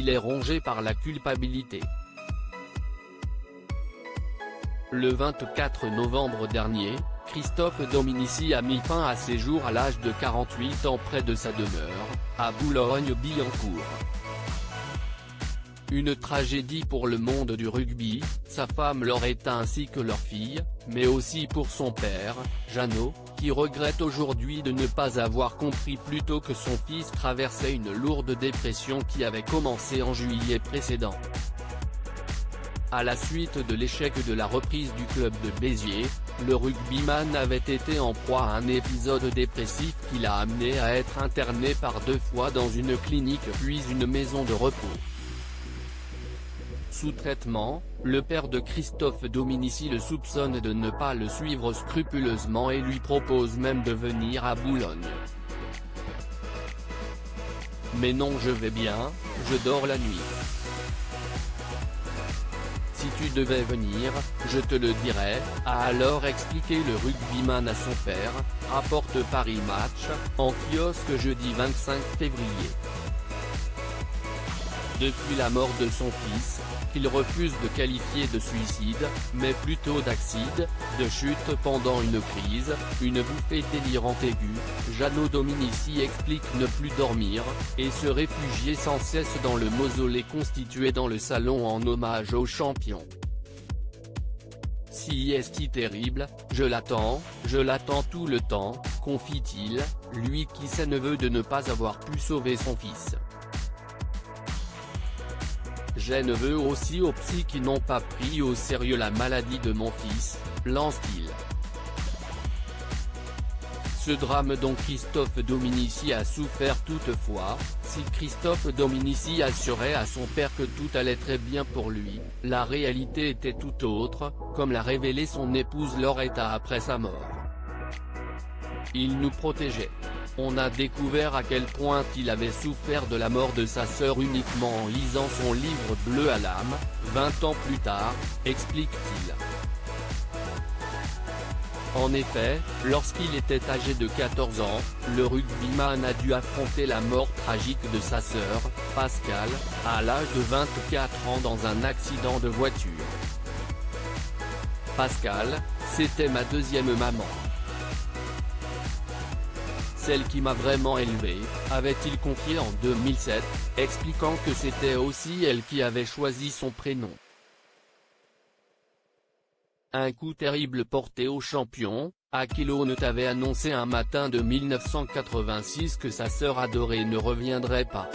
il est rongé par la culpabilité. Le 24 novembre dernier, Christophe Dominici a mis fin à ses jours à l'âge de 48 ans près de sa demeure, à Boulogne-Billancourt. Une tragédie pour le monde du rugby, sa femme Loretta ainsi que leur fille, mais aussi pour son père, Jeannot, qui regrette aujourd'hui de ne pas avoir compris plus tôt que son fils traversait une lourde dépression qui avait commencé en juillet précédent. À la suite de l'échec de la reprise du club de Béziers, le rugbyman avait été en proie à un épisode dépressif qui l'a amené à être interné par 2 fois dans une clinique puis une maison de repos. Sous traitement, le père de Christophe Dominici le soupçonne de ne pas le suivre scrupuleusement et lui propose même de venir à Boulogne. Mais non, je vais bien, je dors la nuit. Si tu devais venir, je te le dirais, a alors expliqué le rugbyman à son père, rapporte Paris Match, en kiosque jeudi 25 février. Depuis la mort de son fils, qu'il refuse de qualifier de suicide, mais plutôt d'accident, de chute pendant une crise, une bouffée délirante aiguë, Jeannot Dominici explique ne plus dormir, et se réfugier sans cesse dans le mausolée constitué dans le salon en hommage au champion. Si est-ce terrible, je l'attends tout le temps, confie-t-il, lui qui sait neveu de ne pas avoir pu sauver son fils. J'ai neveu aussi aux psys qui n'ont pas pris au sérieux la maladie de mon fils, lance-t-il. Ce drame dont Christophe Dominici a souffert toutefois, si Christophe Dominici assurait à son père que tout allait très bien pour lui, la réalité était tout autre, comme l'a révélé son épouse Loretta après sa mort. Il nous protégeait. On a découvert à quel point il avait souffert de la mort de sa sœur uniquement en lisant son livre Bleu à l'âme, 20 ans plus tard, explique-t-il. En effet, lorsqu'il était âgé de 14 ans, le rugbyman a dû affronter la mort tragique de sa sœur, Pascale, à l'âge de 24 ans dans un accident de voiture. Pascale, c'était ma deuxième maman. Celle qui m'a vraiment élevé, avait-il confié en 2007, expliquant que c'était aussi elle qui avait choisi son prénom. Un coup terrible porté au champion, Aquilone avait annoncé un matin de 1986 que sa sœur adorée ne reviendrait pas.